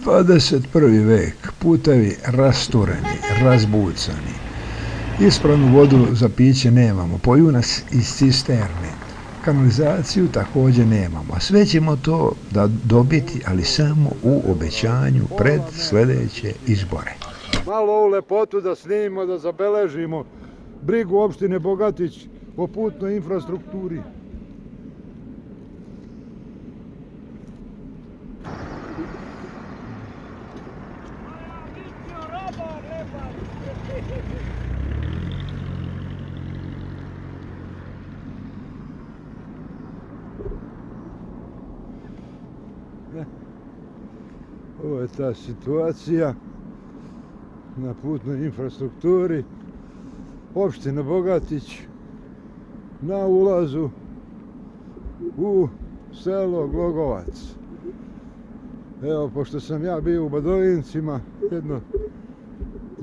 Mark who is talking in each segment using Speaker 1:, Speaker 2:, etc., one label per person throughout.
Speaker 1: 21. vek, putevi rastureni, razbucani. Ispravnu vodu za piće nemamo, poju nas iz cisterne. Kanalizaciju također nemamo. Sve ćemo to dobiti, ali samo u obećanju pred sljedeće izbore.
Speaker 2: Malo ovu lepotu da snimimo, da zabeležimo brigu opštine Bogatić o putnoj infrastrukturi. Ovo je ta situacija na putnoj infrastrukturi opštine Bogatić na ulazu u selo Glogovac. Evo, pošto sam ja bio u Badovincima jedno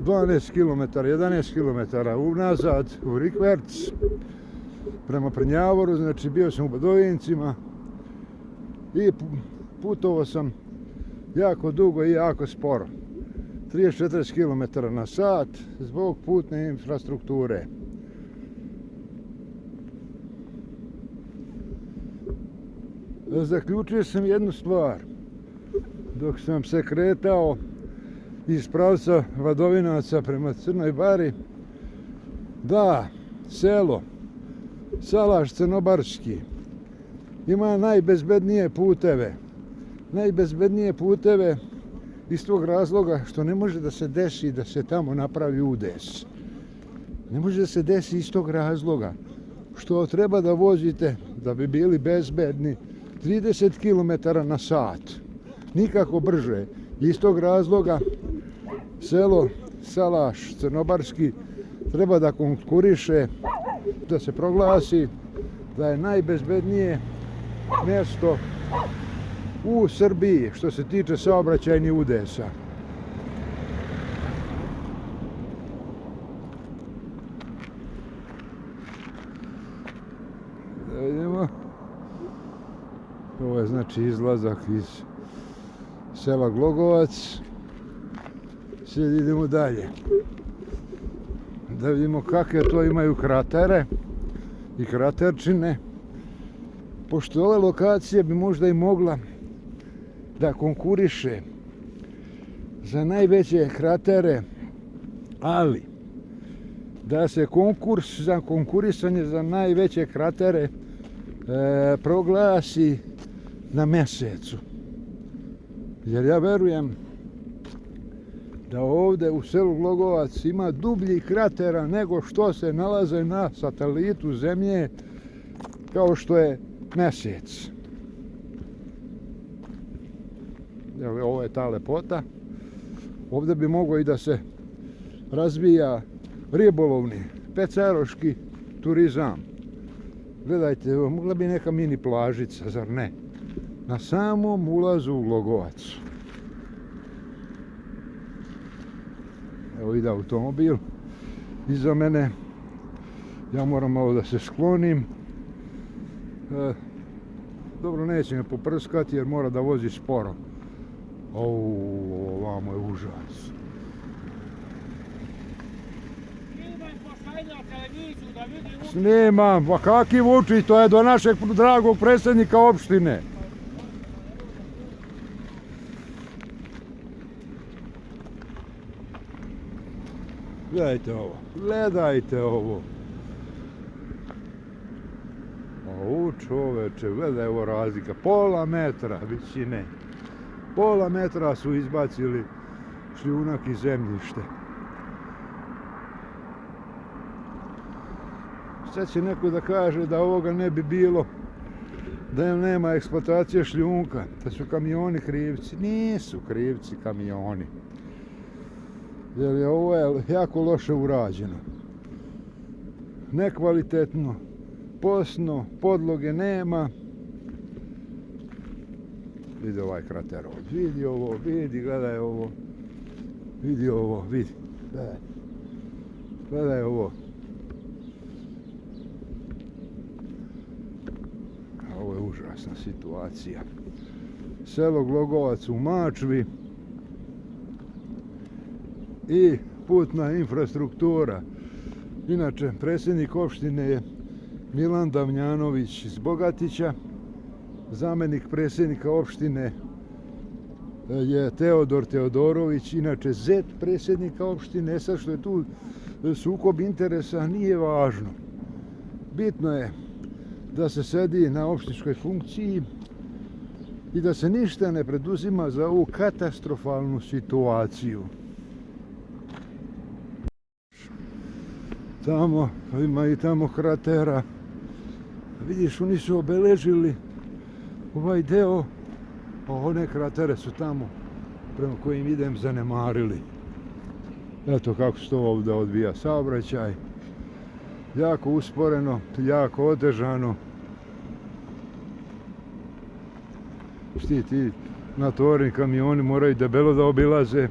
Speaker 2: 12 km, 11 km unazad u Rikverc prema Prnjavoru, znači bio sam u Badovincima i putovao sam jako dugo i jako sporo. 34 km na sat zbog putne infrastrukture. Zaključio sam jednu stvar. Dok sam se kretao iz pravca Vadovinaca prema Crnoj Bari, da selo Salaš Crnobarski ima najbezbednije puteve. Najbezbednije puteve iz tog razloga što ne može da se desi da se tamo napravi udes. Ne može da se desi iz tog razloga što treba da vozite da bi bili bezbedni 30 km na sat. Nikako brže. Iz tog razloga selo Salaš Crnobarski treba da konkuriše, da se proglasi da je najbezbednije mjesto u Srbiji što se tiče saobraćajnih udesa. Da vidimo. Ovo je znači izlazak iz sela Glogovac. Sad idemo dalje. Da vidimo kakve to imaju kratere i kraterčine. Pošto ova lokacija bi možda i mogla da konkuriše za najveće kratere, ali da se konkurs za konkurisanje za najveće kratere proglasi na mjesecu. Jer ja verujem da ovdje u selu Glogovac ima dublji kratera nego što se nalaze na satelitu Zemlje kao što je mjesec. Ovo je ta lepota. Ovdje bi moglo i da se razvija ribolovni, peceroški turizam. Gledajte, mogla bi neka mini plažica, zar ne? Na samom ulazu u Glogovac. Evo ide automobil iza mene. Ja moram malo da se sklonim. Dobro, neće me poprskati jer mora da vozi sporo. Ovamo je užas. Snimam, pa kaki Vučić, to je do našeg dragog predsjednika opštine. Gledajte ovo, gledajte ovo. Čoveče, gledaj ovo razlika, pola metra visine. Pola metra su izbacili šljunak iz zemljište. Sad će neko da kaže da ovoga ne bi bilo, da nema eksploatacije šljunka, da su kamioni krivci. Nisu krivci kamioni. Jer ovo je jako loše urađeno. Nekvalitetno, posno, podloge nema. Vidi ovaj krater ovdje, vidi ovo, vidi, gledaj ovo. Vidi ovo, vidi, gledaj. Gledaj ovo. Ovo je užasna situacija. Selo Glogovac u Mačvi i putna infrastruktura. Inače, predsjednik opštine je Milan Damjanović iz Bogatića, zamjenik predsjednika opštine je Teodor Teodorović, inače zet predsjednika opštine. Sad što je tu sukob interesa nije važno. Bitno je da se sedi na opštinskoj funkciji i da se ništa ne preduzima za ovu katastrofalnu situaciju. Tamo, ima i tamo kratera. Vidiš, oni su obeležili ovaj deo, a one kratere su tamo prema kojim idem zanemarili. Eto kako se to ovdje odvija saobraćaj. Jako usporeno, jako otežano. Ti natovarni kamioni moraju debelo da obilaze.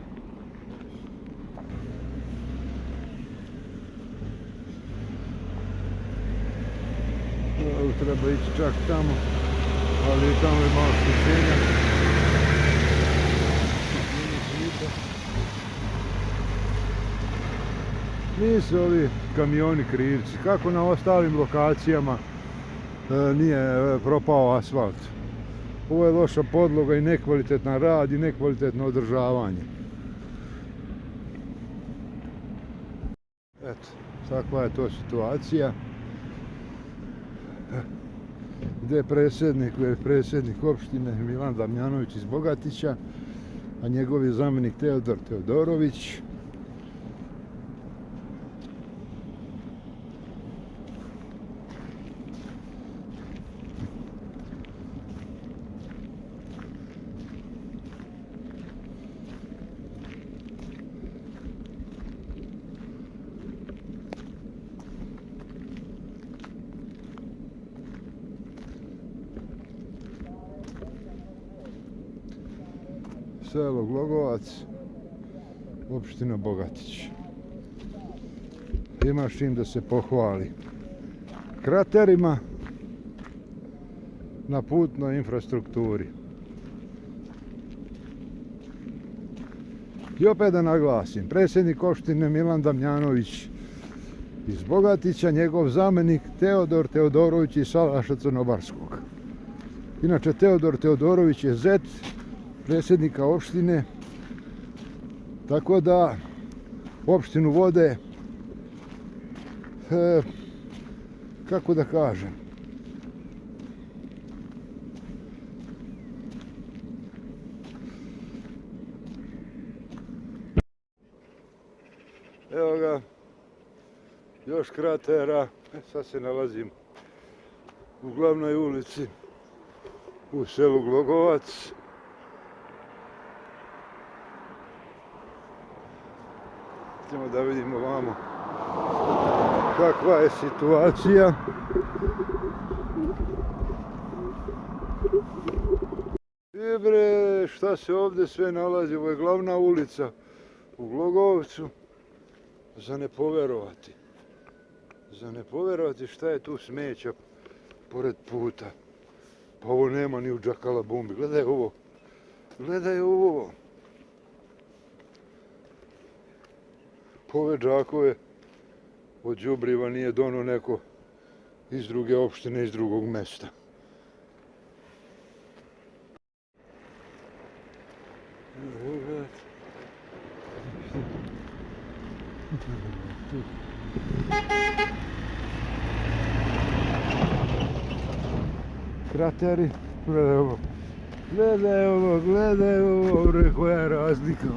Speaker 2: Treba ići čak tamo, ali tamo je malo stišenja. Nisu ovi kamioni krivci, kako na ostalim lokacijama nije propao asfalt. Ovo je loša podloga i nekvalitetan rad i nekvalitetno održavanje. Eto, takva je to situacija. Gdje je predsjednik opštine Milan Damjanović iz Bogatića, a njegov je zamjenik Teodor Teodorović. Selo Glogovac, opština Bogatić. Imaš čim da se pohvali. Kraterima na putnoj infrastrukturi. I opet da naglasim, predsjednik opštine Milan Damjanović iz Bogatića, njegov zamjenik Teodor Teodorović iz Salaša Crnobarskog. Inače, Teodor Teodorović je zet predsjednika opštine, tako da opštinu vode, kako da kažem, evo ga, još kratera. Sad se nalazim u glavnoj ulici u selu Glogovac. Idemo da vidimo vamo kakva je situacija. I bre, šta se ovdje sve nalazi? Ovo je glavna ulica u Glogovcu. Za ne poverovati. Za ne poverovati šta je tu smeća pored puta. Pa ovo nema ni u Džakalabumbi. Gledaj ovo. Gledaj ovo. Ove džakove od đubriva nije dono neko iz druge opštine, iz drugog mesta. Krateri, gledaj ovo. Gledaj ovo, gledaj ovo, koja je razlika.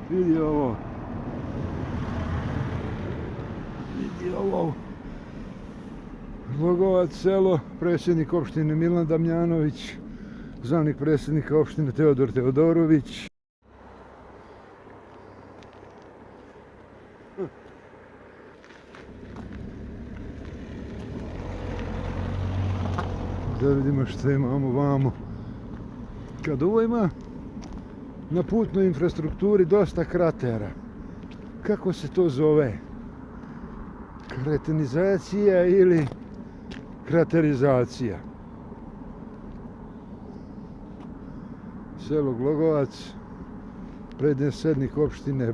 Speaker 2: Vidi ovo. Ovo Glogovac selo, predsjednik opštine Milan Damjanović, zamjenik predsjednika opštine Teodor Teodorović. Da vidimo što imamo vamo. Kad ovo ima na putnoj infrastrukturi dosta kratera. Kako se to zove? Kretenizacija ili kraterizacija. Selo Glogovac, predsjednik opštine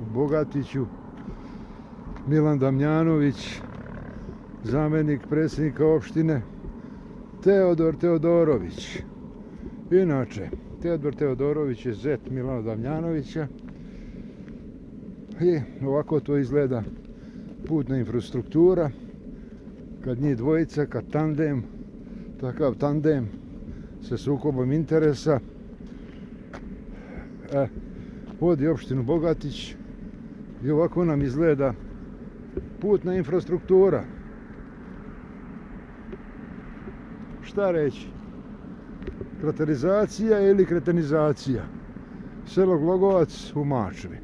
Speaker 2: u Bogatiću, Milan Damjanović, zamjenik predsjednika opštine, Teodor Teodorović. Inače, Teodor Teodorović je zet Milana Damjanovića i ovako to izgleda putna infrastruktura. Kad njih dvojica, kad tandem, takav tandem sa sukobom interesa vodi opštinu Bogatić i ovako nam izgleda putna infrastruktura. Šta reći? Kretenizacija ili kretenizacija? Selo Glogovac u Mačvi.